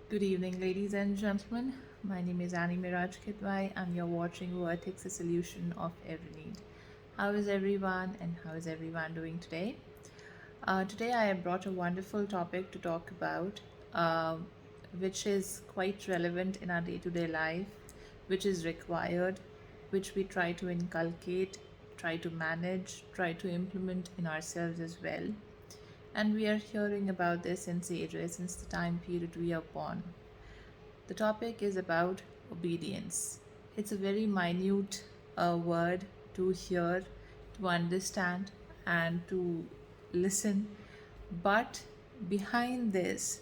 Good evening, ladies and gentlemen. My name is Meraj Kidwai, and you're watching Vertex, a solution of every need. How is everyone, and how is everyone doing today? Today, I have brought a wonderful topic to talk about, which is quite relevant in our day to day life, which is required, which we try to inculcate, try to manage, try to implement in ourselves as well. And we are hearing about this in ages since the time period we are born. The topic is about obedience. It's a very minute word to hear, to understand, and to listen. But behind this,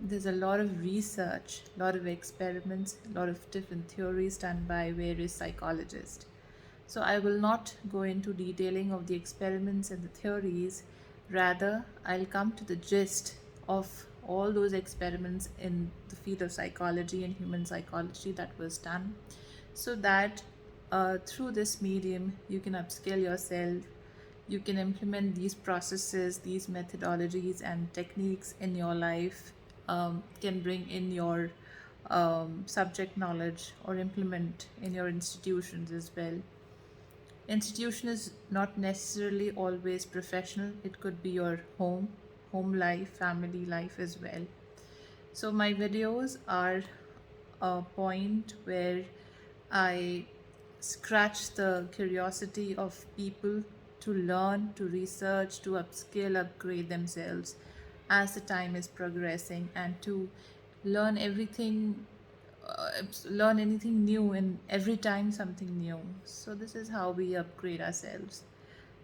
there's a lot of research, a lot of experiments, a lot of different theories done by various psychologists. So I will not go into detailing of the experiments and the theories. Rather, I'll come to the gist of all those experiments in the field of psychology and human psychology that was done, so that through this medium you can upskill yourself, you can implement these processes, these methodologies and techniques in your life, can bring in your subject knowledge or implement in your institutions as well. Institution is not necessarily always professional, it could be your home life, family life as well. So my videos are a point where I scratch the curiosity of people to learn, to research, to upskill, upgrade themselves as the time is progressing, and to learn everything, learn anything new, and every time something new. So this is how we upgrade ourselves.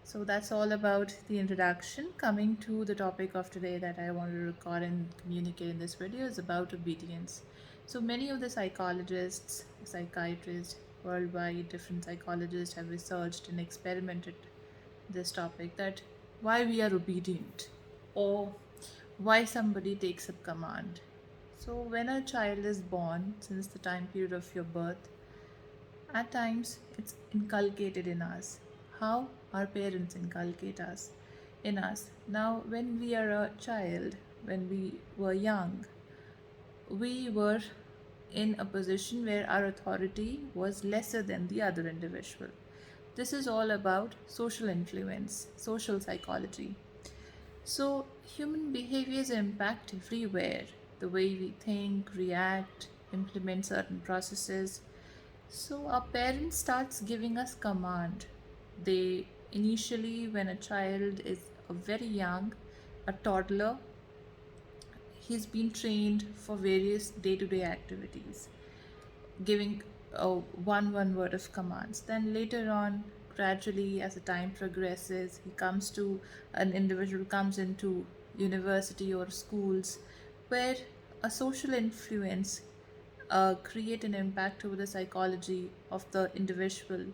So that's all about the introduction. Coming to the topic of today that I want to record and communicate in this video is about obedience. So many of the psychologists, psychiatrists worldwide, different psychologists have researched and experimented this topic, that why we are obedient, or why somebody takes up command. So when a child is born, since the time period of your birth, at times it's inculcated in us. How our parents inculcate us in us. Now when we are a child, when we were young, we were in a position where our authority was lesser than the other individual. This is all about social influence, social psychology. So, human behaviors impact everywhere, the way we think, react, implement certain processes. So, our parents starts giving us command. They initially, when a child is very young, a toddler, he's been trained for various day-to-day activities, giving one word of commands. Then later on, gradually as the time progresses, he comes to an individual comes into university or schools, where a social influence create an impact over the psychology of the individual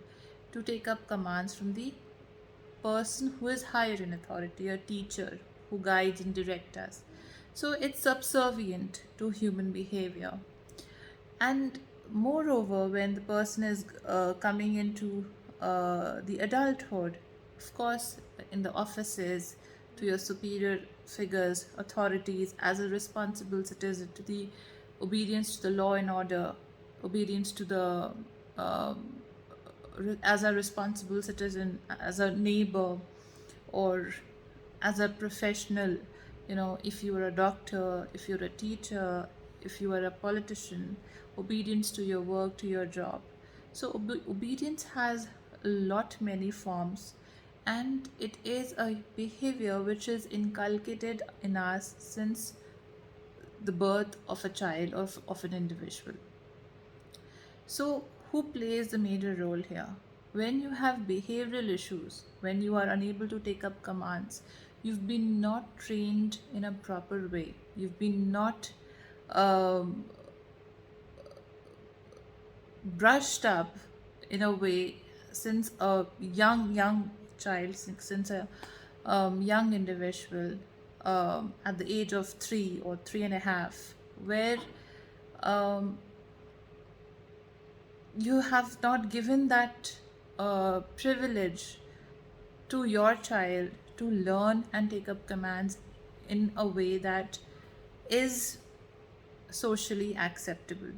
to take up commands from the person who is higher in authority, a teacher who guides and directs us. So it's subservient to human behavior. And moreover, when the person is coming into the adulthood, of course, in the offices, to your superior figures, authorities, as a responsible citizen, to the obedience to the law and order, obedience to the as a responsible citizen, as a neighbor, or as a professional. If you are a doctor, if you're a teacher, if you are a politician, obedience to your work, to your job. So obedience has a lot many forms, and it is a behavior which is inculcated in us since the birth of a child, of an individual. So, who plays the major role here? When you have behavioral issues, when you are unable to take up commands, you've been not trained in a proper way. You've been not um, brushed up in a way since a young child, since a young individual, at the age of 3 or 3.5, where um, you have not given that privilege to your child to learn and take up commands in a way that is socially acceptable.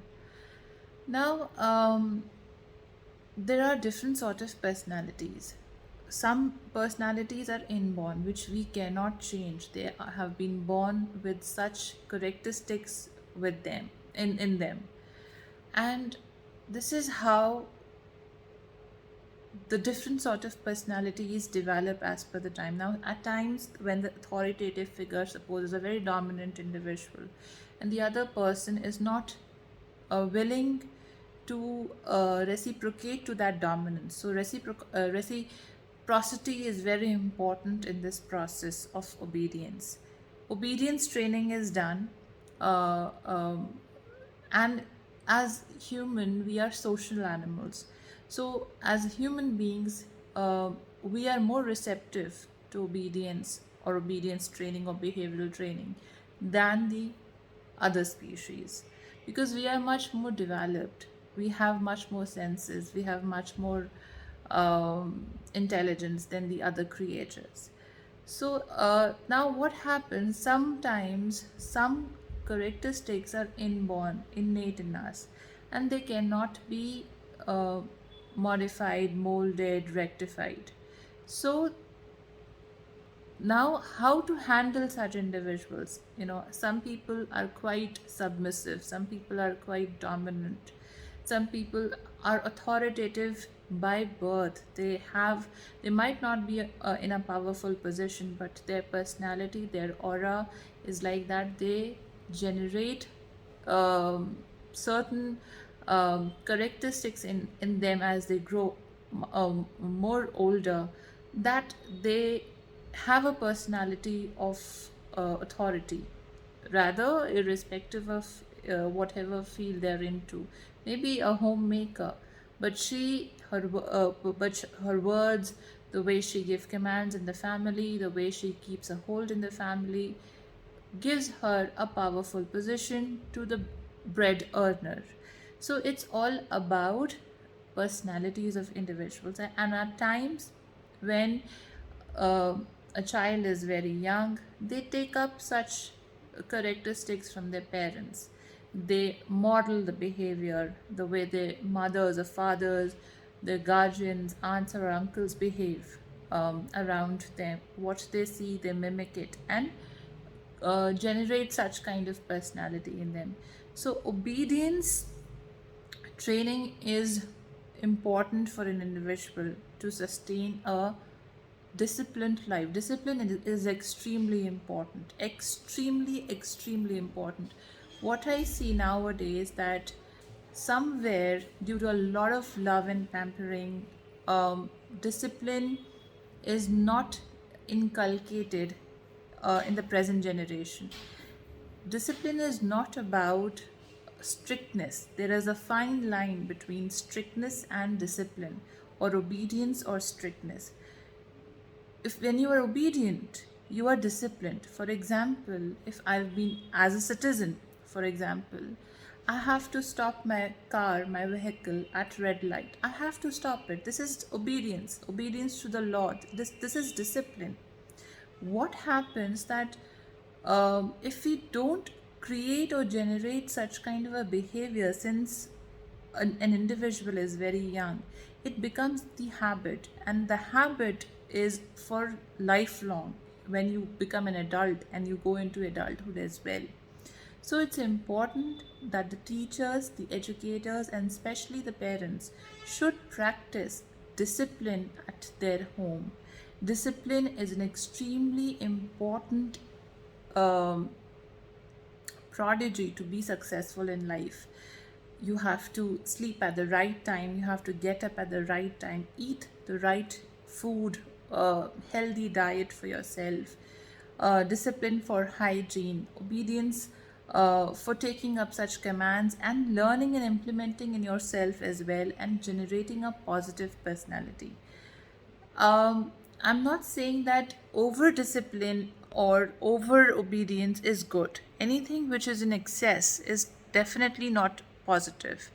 Now, there are different sort of personalities. Some personalities are inborn, which we cannot change. They have been born with such characteristics with them in them, and this is how the different sort of personalities develop as per the time. Now, at times when the authoritative figure, suppose, is a very dominant individual, and the other person is not willing to reciprocate to that dominance. So reciprocity is very important in this process of obedience. Obedience training is done, uh, um, and as human we are social animals. So as human beings, we are more receptive to obedience or obedience training or behavioral training than the other species, because we are much more developed, we have much more senses, we have much more intelligence than the other creatures. So now what happens, sometimes some characteristics are inborn, innate in us, and they cannot be uh, modified, molded, rectified. So now, how to handle such individuals? Some people are quite submissive, some people are quite dominant, some people are authoritative by birth. They might not be in a powerful position, but their personality, their aura is like that. They generate certain characteristics in them as they grow more older, that they have a personality of authority, rather irrespective of whatever field they're into. Maybe a homemaker, but her words, the way she gives commands in the family, the way she keeps a hold in the family, gives her a powerful position to the bread earner. So it's all about personalities of individuals. And at times, when uh, a child is very young, they take up such characteristics from their parents. They model the behavior, the way their mothers or fathers, their guardians, aunts or uncles behave around them. What they see, they mimic it and generate such kind of personality in them. So, obedience training is important for an individual to sustain a disciplined life. Discipline is extremely important, extremely important. What I see nowadays, that somewhere due to a lot of love and pampering, discipline is not inculcated in the present generation. Discipline is not about strictness. There is a fine line between strictness and discipline, or obedience or strictness. If when you are obedient, you are disciplined. For example, if I've been as a citizen, for example, I have to stop my car, my vehicle at red light. I have to stop it. This is obedience to the law. This is discipline. What happens that if we don't create or generate such kind of a behavior since an individual is very young, it becomes the habit, and the habit is for lifelong when you become an adult and you go into adulthood as well. So it's important that the teachers, the educators, and especially the parents should practice discipline at their home. Discipline is an extremely important um, prodigy to be successful in life. You have to sleep at the right time, you have to get up at the right time, eat the right food, healthy diet for yourself, discipline for hygiene, obedience for taking up such commands, and learning and implementing in yourself as well, and generating a positive personality. I'm not saying that over discipline or over obedience is good. Anything which is in excess is definitely not positive.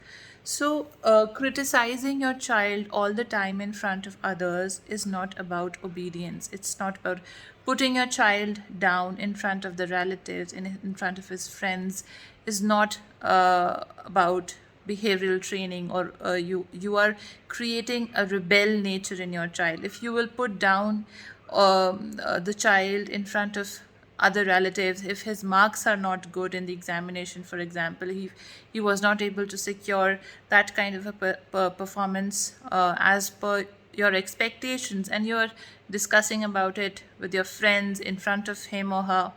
So, criticizing your child all the time in front of others is not about obedience. It's not about putting your child down in front of the relatives, in front of his friends, is not about behavioral training, or you are creating a rebel nature in your child. If you will put down the child in front of other relatives, if his marks are not good in the examination, for example, he was not able to secure that kind of a performance as per your expectations, and you are discussing about it with your friends in front of him or her,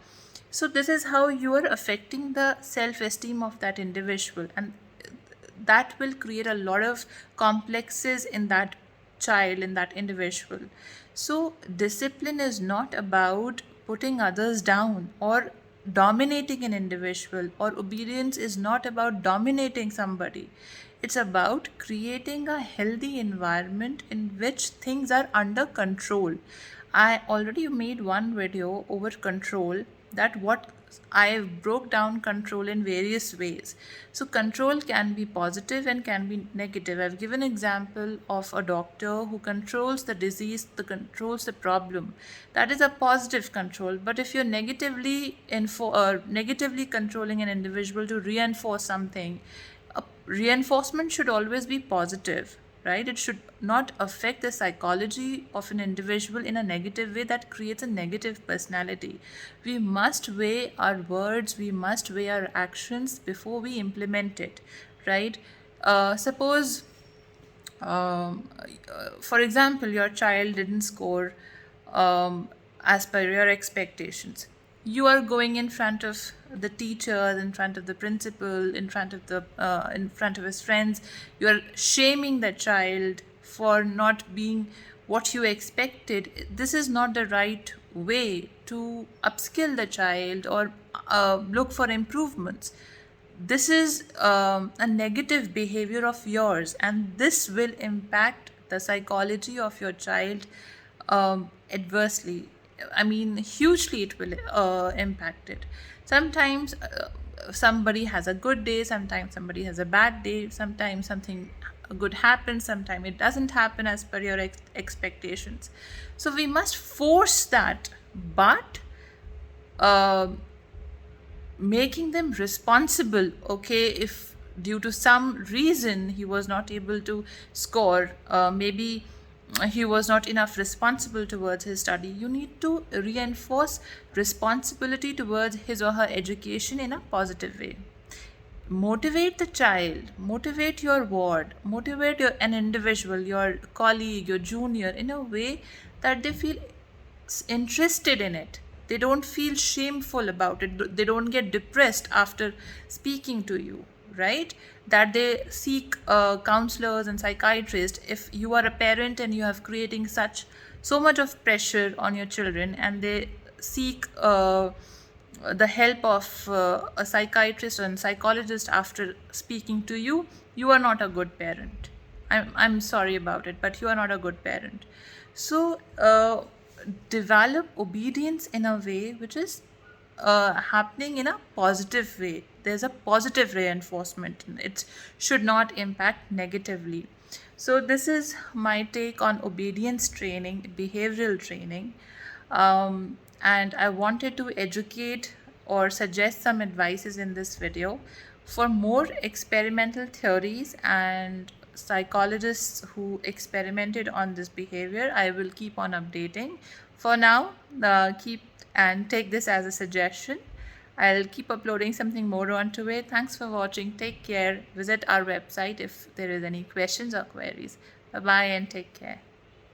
so this is how you are affecting the self esteem of that individual, and that will create a lot of complexes in that child, in that individual. So discipline is not about putting others down or dominating an individual, or obedience is not about dominating somebody. It's about creating a healthy environment in which things are under control. I already made one video over control, that what I broke down control in various ways. So control can be positive and can be negative. I've given example of a doctor who controls the disease, the controls the problem. That is a positive control. But if you're negatively controlling an individual to reinforce something, reinforcement should always be positive, right? It should not affect the psychology of an individual in a negative way that creates a negative personality. We must weigh our words, we must weigh our actions before we implement it, right? Suppose for example, your child didn't score as per your expectations. You are going in front of the teachers, in front of the principal, in front of his friends. You are shaming the child for not being what you expected. This is not the right way to upskill the child or look for improvements. This is a negative behavior of yours, and this will impact the psychology of your child adversely. I mean, hugely it will impact it. Sometimes somebody has a good day, sometimes somebody has a bad day, sometimes something good happens, sometimes it doesn't happen as per your expectations. So we must force that, but making them responsible. Okay, if due to some reason he was not able to score, maybe he was not enough responsible towards his study, you need to reinforce responsibility towards his or her education in a positive way. Motivate the child, motivate your ward, motivate an individual, your colleague, your junior, in a way that they feel interested in it. They don't feel shameful about it. They don't get depressed after speaking to you, right? That they seek counselors and psychiatrists. If you are a parent and you have creating so much of pressure on your children, and they seek the help of a psychiatrist or a psychologist after speaking to you, you are not a good parent. I'm sorry about it, but you are not a good parent. So develop obedience in a way which is happening in a positive way. There's a positive reinforcement. It should not impact negatively. So this is my take on obedience training, behavioral training. And I wanted to educate or suggest some advices in this video. For more experimental theories and psychologists who experimented on this behavior, I will keep on updating. For now, keep and take this as a suggestion. I'll keep uploading something more onto it. Thanks for watching. Take care. Visit our website if there is any questions or queries. Bye bye and take care.